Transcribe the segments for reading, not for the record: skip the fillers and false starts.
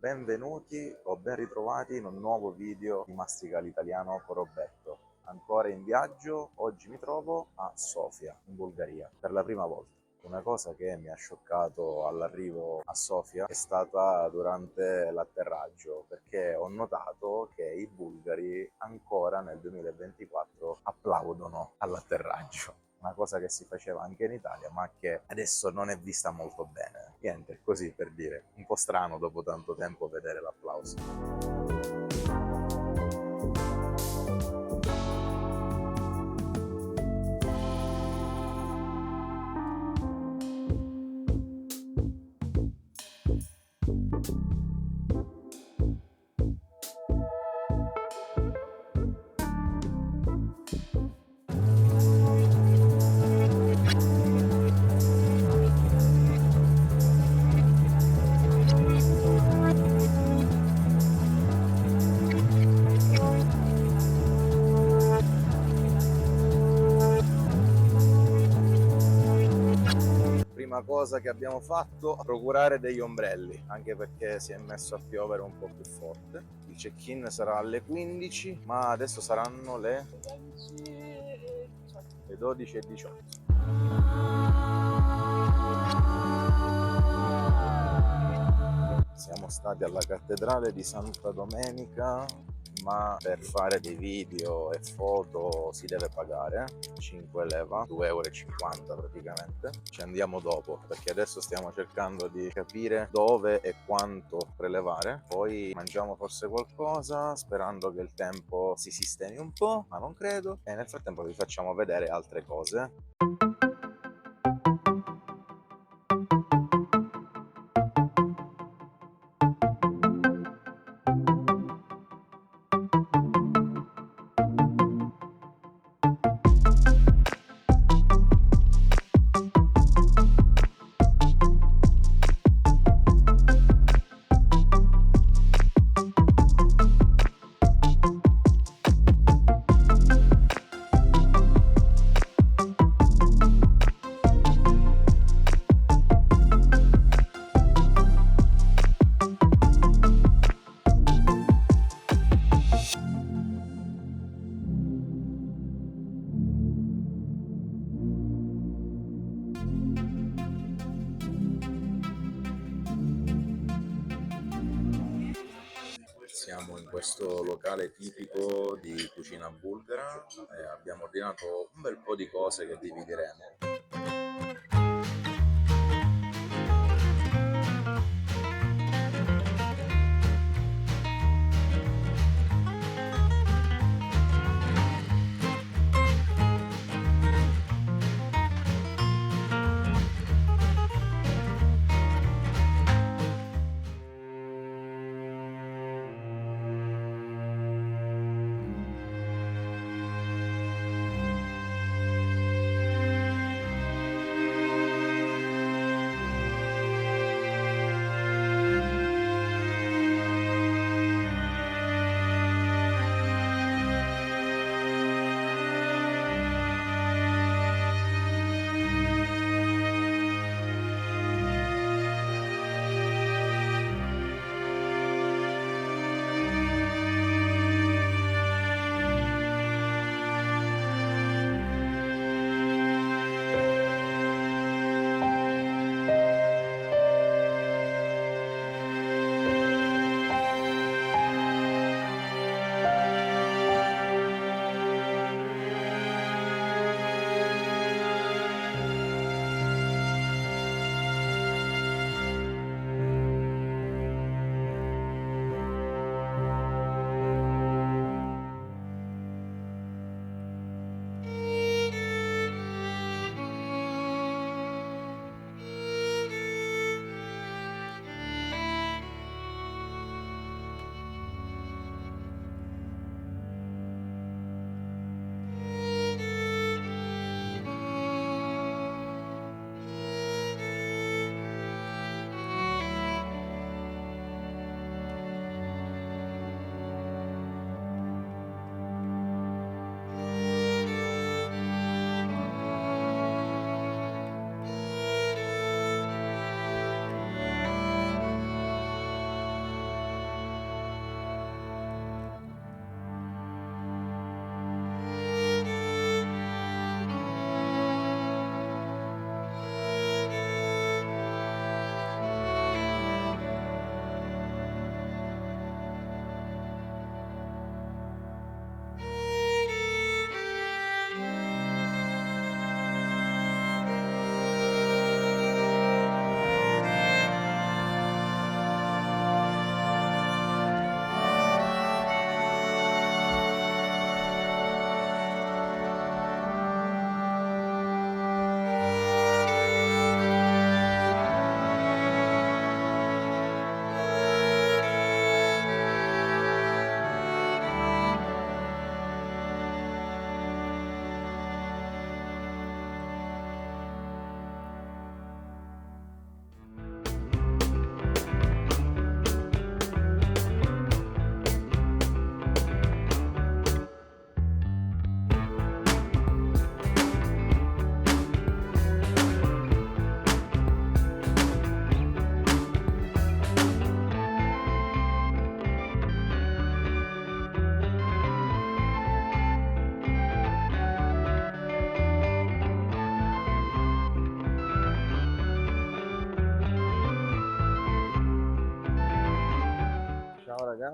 Benvenuti o ben ritrovati in un nuovo video di Mastica l'Italiano con Roberto. Ancora in viaggio, oggi mi trovo a Sofia, in Bulgaria, per la prima volta. Una cosa che mi ha scioccato all'arrivo a Sofia è stata durante l'atterraggio, perché ho notato che i bulgari ancora nel 2024 applaudono all'atterraggio. Una cosa che si faceva anche in Italia, ma che adesso non è vista molto bene. Niente, così per dire, un po' strano dopo tanto tempo vedere l'applauso. Prima cosa che abbiamo fatto, procurare degli ombrelli, anche perché si è messo a piovere un po' più forte. Il check-in sarà alle 15, ma adesso saranno le 12:18. Siamo stati alla cattedrale di Santa Domenica, ma per fare dei video e foto si deve pagare 5 leva, 2,50 € praticamente. Ci andiamo dopo, perché adesso stiamo cercando di capire dove e quanto prelevare. Poi mangiamo forse qualcosa, sperando che il tempo si sistemi un po', ma non credo. E nel frattempo vi facciamo vedere altre cose. Siamo in questo locale tipico di cucina bulgara e abbiamo ordinato un bel po' di cose che divideremo.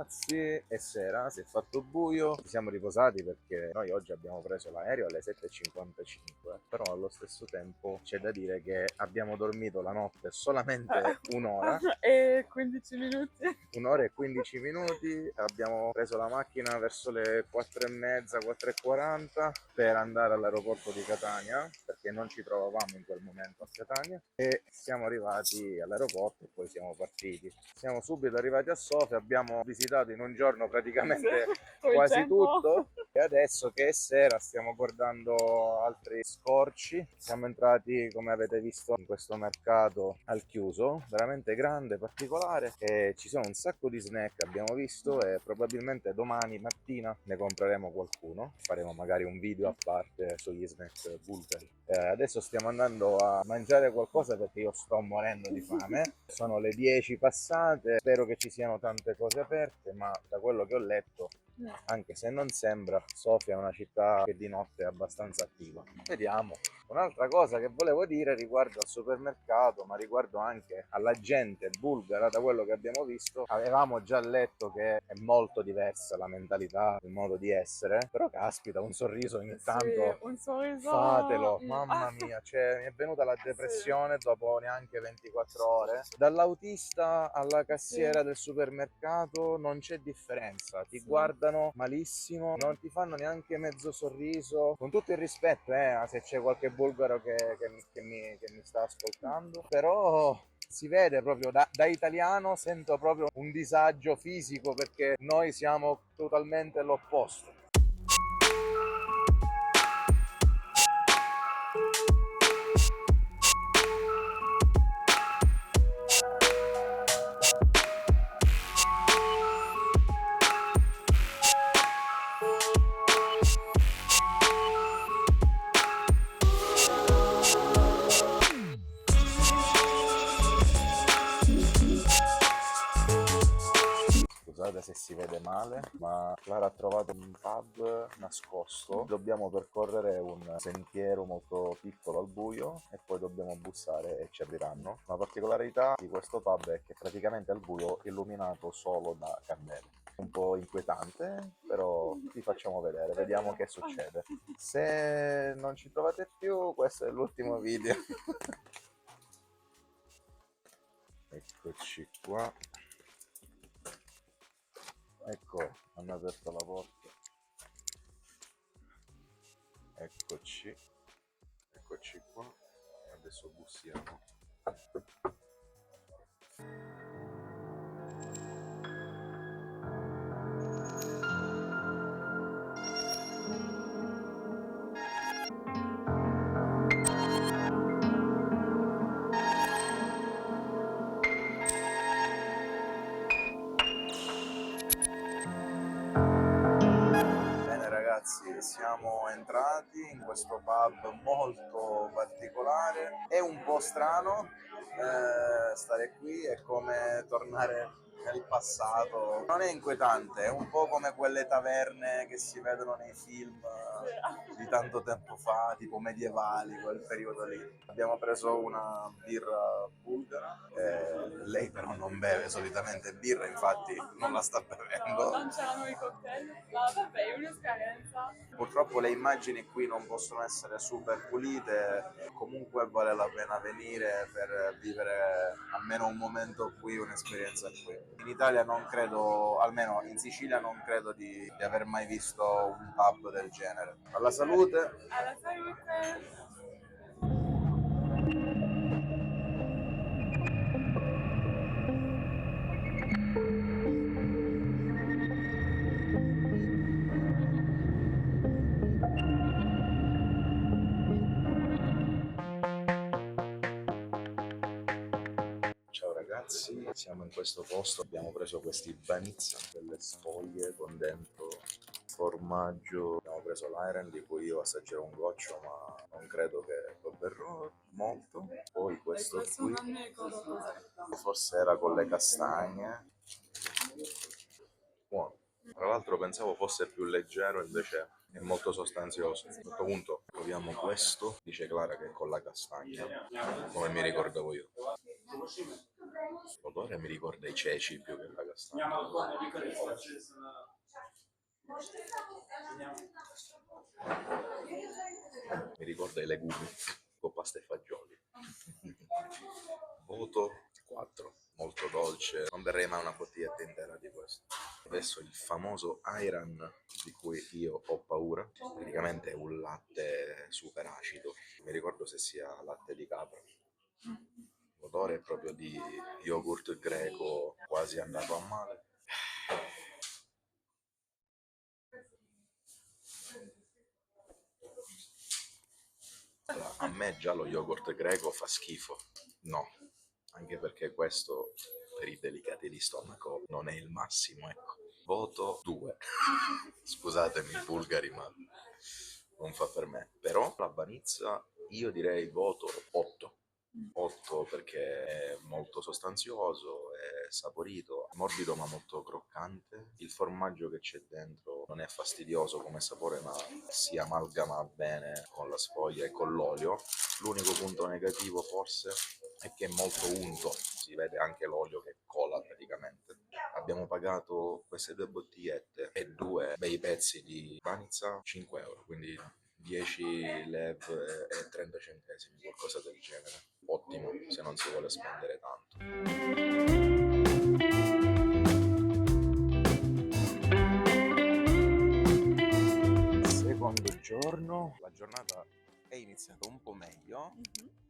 ragazzi, è sera, si è fatto buio, ci siamo riposati perché noi oggi abbiamo preso l'aereo alle 7:55, però allo stesso tempo c'è da dire che abbiamo dormito la notte solamente un'ora. E 15 minuti. Un'ora e 15 minuti, abbiamo preso la macchina verso le 4:30, 4:40 per andare all'aeroporto di Catania, perché non ci trovavamo in quel momento a Catania, e siamo arrivati all'aeroporto e poi siamo partiti. Siamo subito arrivati a Sofia, abbiamo visitato in un giorno praticamente quasi tutto e adesso che è sera stiamo guardando altri scorci. Siamo entrati, come avete visto, in questo mercato al chiuso, veramente grande, particolare, e ci sono un sacco di snack, abbiamo visto, e probabilmente domani mattina ne compreremo qualcuno, faremo magari un video a parte sugli snack bulgari. Adesso stiamo andando a mangiare qualcosa perché io sto morendo di fame, sono le 10 passate, spero che ci siano tante cose aperte, ma da quello che ho letto, anche se non sembra, Sofia è una città che di notte è abbastanza attiva. Vediamo. Un'altra cosa che volevo dire riguardo al supermercato, ma riguardo anche alla gente bulgara, da quello che abbiamo visto, avevamo già letto che è molto diversa la mentalità, il modo di essere, però caspita, un sorriso ogni tanto, un sorriso. fatelo, mamma mia, cioè, mi è venuta la depressione dopo neanche 24 ore. Dall'autista alla cassiera del supermercato non c'è differenza, ti guardano malissimo, non ti fanno neanche mezzo sorriso, con tutto il rispetto, se c'è qualche bulgaro che mi sta ascoltando, però si vede proprio da italiano, sento proprio un disagio fisico perché noi siamo totalmente l'opposto. Scusate se si vede male, ma Clara ha trovato un pub nascosto. Dobbiamo percorrere un sentiero molto piccolo al buio e poi dobbiamo bussare e ci apriranno. La particolarità di questo pub è che praticamente al buio è illuminato solo da candele. Un po' inquietante, però vi facciamo vedere, vediamo che succede. Se non ci trovate più, questo è l'ultimo video. Eccoci qua. Ecco, hanno aperto la porta. Eccoci, eccoci qua. Adesso bussiamo. Bene ragazzi, siamo entrati in questo pub molto particolare, è un po' strano stare qui, è come tornare nel passato, non è inquietante, è un po' come quelle taverne che si vedono nei film di tanto tempo fa, tipo medievali, quel periodo lì. Abbiamo preso una birra bulgara, lei però non beve solitamente birra, infatti non la sta bevendo. Non c'erano i cocktail? No, vabbè, è un'esperienza. Purtroppo le immagini qui non possono essere super pulite, comunque vale la pena venire per vivere almeno un momento qui, un'esperienza qui. In Italia non credo, almeno in Sicilia non credo di aver mai visto un pub del genere. Alla salute! Alla salute! Ciao ragazzi, siamo in questo posto, abbiamo preso questi banizza, delle sfoglie con dentro formaggio, abbiamo preso l'Iron di cui io assaggerò un goccio ma non credo che lo berrò molto, poi questo qui non mi ricordo cos'è. forse era con le castagne, buono. Tra l'altro pensavo fosse più leggero, invece è molto sostanzioso. A questo punto proviamo questo, dice Clara che è con la castagna, come mi ricordavo io. L'odore mi ricorda i ceci più che la castagna. Mi ricorda i legumi con pasta e fagioli. Voto 4, molto dolce, non berrei mai una bottiglietta intera di questo. Adesso il famoso Ayran di cui io ho paura, praticamente è un latte super acido, mi ricordo se sia latte di capra. L'odore è proprio di yogurt greco quasi andato a male. Allora, a me già lo yogurt greco fa schifo, no, anche perché questo per i delicati di stomaco non è il massimo, ecco. Voto 2. Scusatemi i bulgari, ma non fa per me. Però la banizza io direi voto 8. 8 perché è molto sostanzioso, è saporito, morbido ma molto croccante. Il formaggio che c'è dentro non è fastidioso come sapore, ma si amalgama bene con la sfoglia e con l'olio. L'unico punto negativo forse è che è molto unto, si vede anche l'olio che cola praticamente. Abbiamo pagato queste 2 bottigliette e 2 bei pezzi di banizza 5 euro, quindi 10 lev e 30 centesimi, qualcosa del genere. Ottimo, se non si vuole spendere tanto. Secondo giorno, la giornata è iniziata un po' meglio.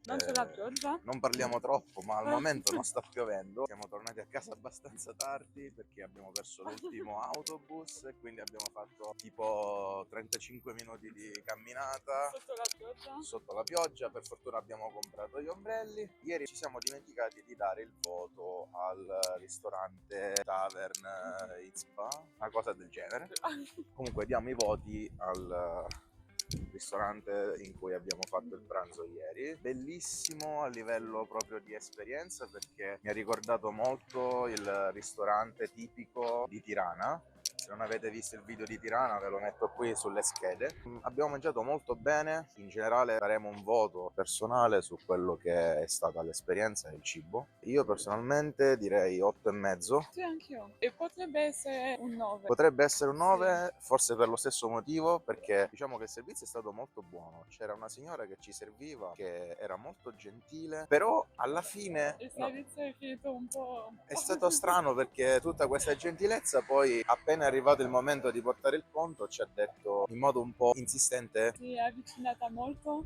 Non c'è la pioggia? Non parliamo troppo, ma al momento non sta piovendo. Siamo tornati a casa abbastanza tardi perché abbiamo perso l'ultimo autobus e quindi abbiamo fatto tipo 35 minuti di camminata Sotto la pioggia? sotto la pioggia. Per fortuna abbiamo comprato gli ombrelli. Ieri ci siamo dimenticati di dare il voto al ristorante Tavern Itzpa, una cosa del genere. Comunque diamo i voti al ristorante in cui abbiamo fatto il pranzo ieri. Bellissimo a livello proprio di esperienza perché mi ha ricordato molto il ristorante tipico di Tirana. Se non avete visto il video di Tirana ve lo metto qui sulle schede. Abbiamo mangiato molto bene, in generale daremo un voto personale su quello che è stata l'esperienza e il cibo. Io personalmente direi 8,5. Sì, anch'io. E potrebbe essere un 9. Potrebbe essere un 9, forse per lo stesso motivo, perché diciamo che il servizio è stato molto buono. C'era una signora che ci serviva, che era molto gentile, però alla fine Il no, servizio è finito un po'... è stato strano perché tutta questa gentilezza poi appena è arrivato il momento di portare il conto ci ha detto in modo un po' insistente. Si è avvicinata molto.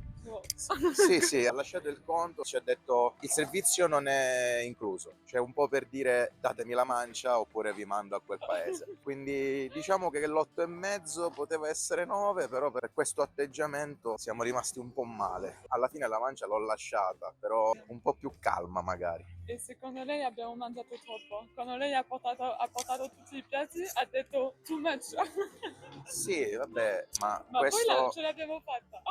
Sì, sì, ha lasciato il conto, ci ha detto il servizio non è incluso, cioè un po' per dire datemi la mancia oppure vi mando a quel paese. Quindi diciamo che l'8,5 poteva essere 9, però per questo atteggiamento siamo rimasti un po' male. Alla fine la mancia l'ho lasciata, però un po' più calma magari. E secondo lei abbiamo mangiato troppo. Quando lei ha portato tutti i piatti, ha detto too much. Sì, vabbè, ma Ma poi questo... ce l'abbiamo fatta.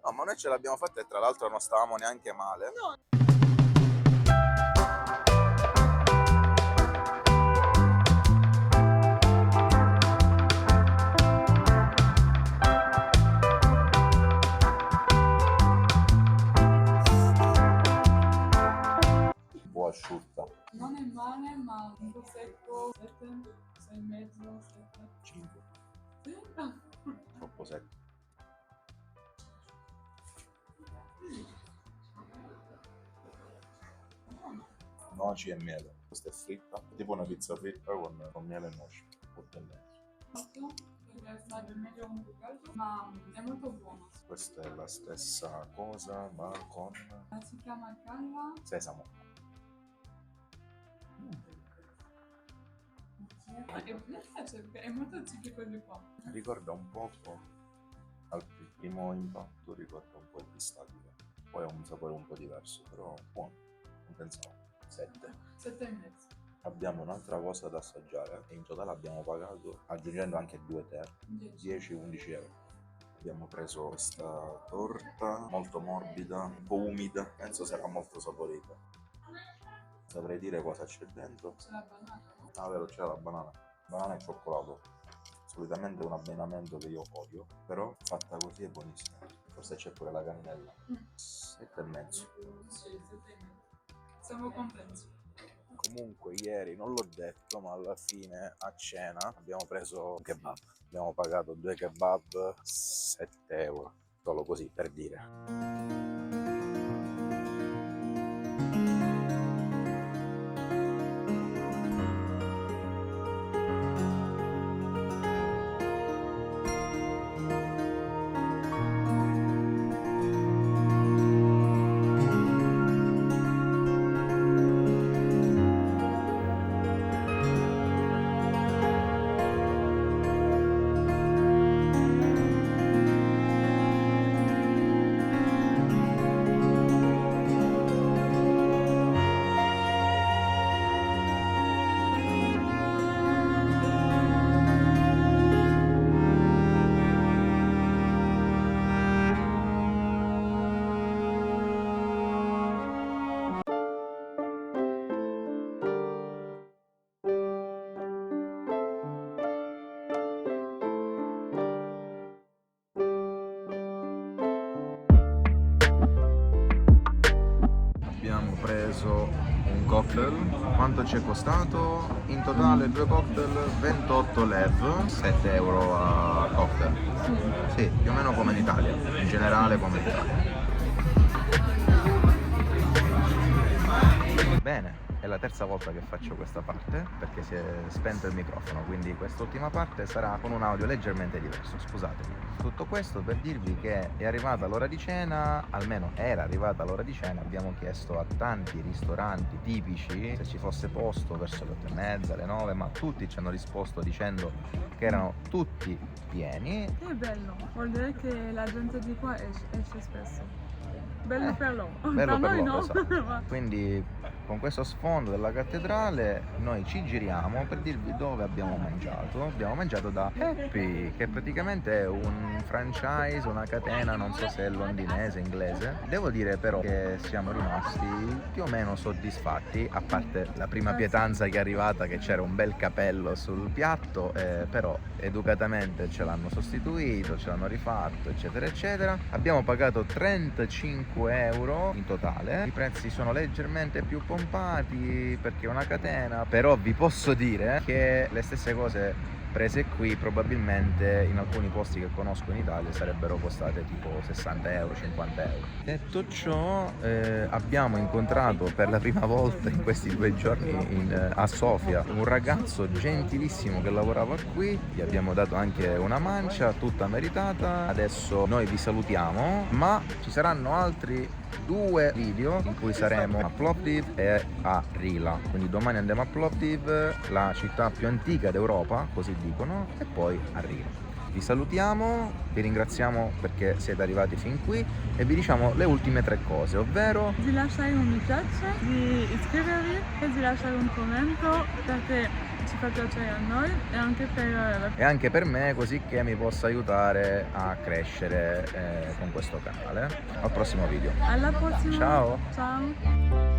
No, ma noi ce l'abbiamo fatta e tra l'altro non stavamo neanche male. No. Un po' asciutta. Non è male, ma un po' secco. 7, 6,5, 7. 5, Sì? troppo secco. Noci e miele. Questa è fritta, tipo una pizza fritta con miele e noci. 8,5. Perché sarebbe meglio un po' caldo, ma è molto buono. Questa è la stessa cosa, ma con Si chiama calva. sesamo. E mi piace perché è molto tipico di qua. Ricorda un poco, al primo impatto ricorda un po' il pistacchio. Poi ha un sapore un po' diverso, però buono. Non pensavo. 7. 7,5. Abbiamo un'altra cosa da assaggiare e in totale abbiamo pagato, aggiungendo anche 2 tè, 10-11 euro. Abbiamo preso questa torta molto morbida, un po' umida, penso sarà molto saporita. Saprei dire cosa c'è dentro. C'è la banana, no? Ah, vero, c'è la banana e cioccolato. Solitamente è un abbinamento che io odio, però fatta così è buonissima. Forse c'è pure la cannella. 7,5. Sì, 7,5. Siamo contenti. Comunque ieri non l'ho detto, ma alla fine a cena abbiamo preso un kebab. Abbiamo pagato 2 kebab 7 euro, solo così per dire. Abbiamo preso un cocktail, quanto ci è costato? In totale 2 cocktail 28 lev, 7 euro a cocktail. Sì, più o meno come in Italia, in generale come in Italia. Bene, è la terza volta che faccio questa parte perché si è spento il microfono, quindi quest'ultima parte sarà con un audio leggermente diverso, scusatemi. Tutto questo per dirvi che è arrivata l'ora di cena, almeno era arrivata l'ora di cena, abbiamo chiesto a tanti ristoranti tipici se ci fosse posto verso le 8:30, le 9, ma tutti ci hanno risposto dicendo che erano tutti pieni. Che bello, vuol dire che la gente di qua esce spesso. Bello per loro, Bello per per noi loro, no. esatto. Quindi con questo sfondo della cattedrale noi ci giriamo per dirvi dove abbiamo mangiato. Abbiamo mangiato da Happy, che praticamente è un franchise, una catena, non so se è londinese, inglese. Devo dire però che siamo rimasti più o meno soddisfatti, a parte la prima pietanza che è arrivata, che c'era un bel capello sul piatto, però educatamente ce l'hanno sostituito, ce l'hanno rifatto, eccetera eccetera. Abbiamo pagato 35 euro in totale. I prezzi sono leggermente più pompati perché è una catena, però vi posso dire che le stesse cose prese qui probabilmente in alcuni posti che conosco in Italia sarebbero costate tipo 60 euro, 50 euro. Detto ciò, abbiamo incontrato per la prima volta in questi 2 giorni a Sofia un ragazzo gentilissimo che lavorava qui, gli abbiamo dato anche una mancia tutta meritata. Adesso noi vi salutiamo, ma ci saranno altri 2 video in cui saremo a Plovdiv e a Rila. Quindi domani andiamo a Plovdiv, la città più antica d'Europa, così dicono, e poi a Rila. Vi salutiamo, vi ringraziamo perché siete arrivati fin qui e vi diciamo le ultime 3 cose, ovvero Di lasciare un mi piace, di iscrivervi e di lasciare un commento perché ci fa piacere a noi e anche per me, così che mi possa aiutare a crescere con questo canale. Al prossimo video. Alla prossima. Ciao! Ciao.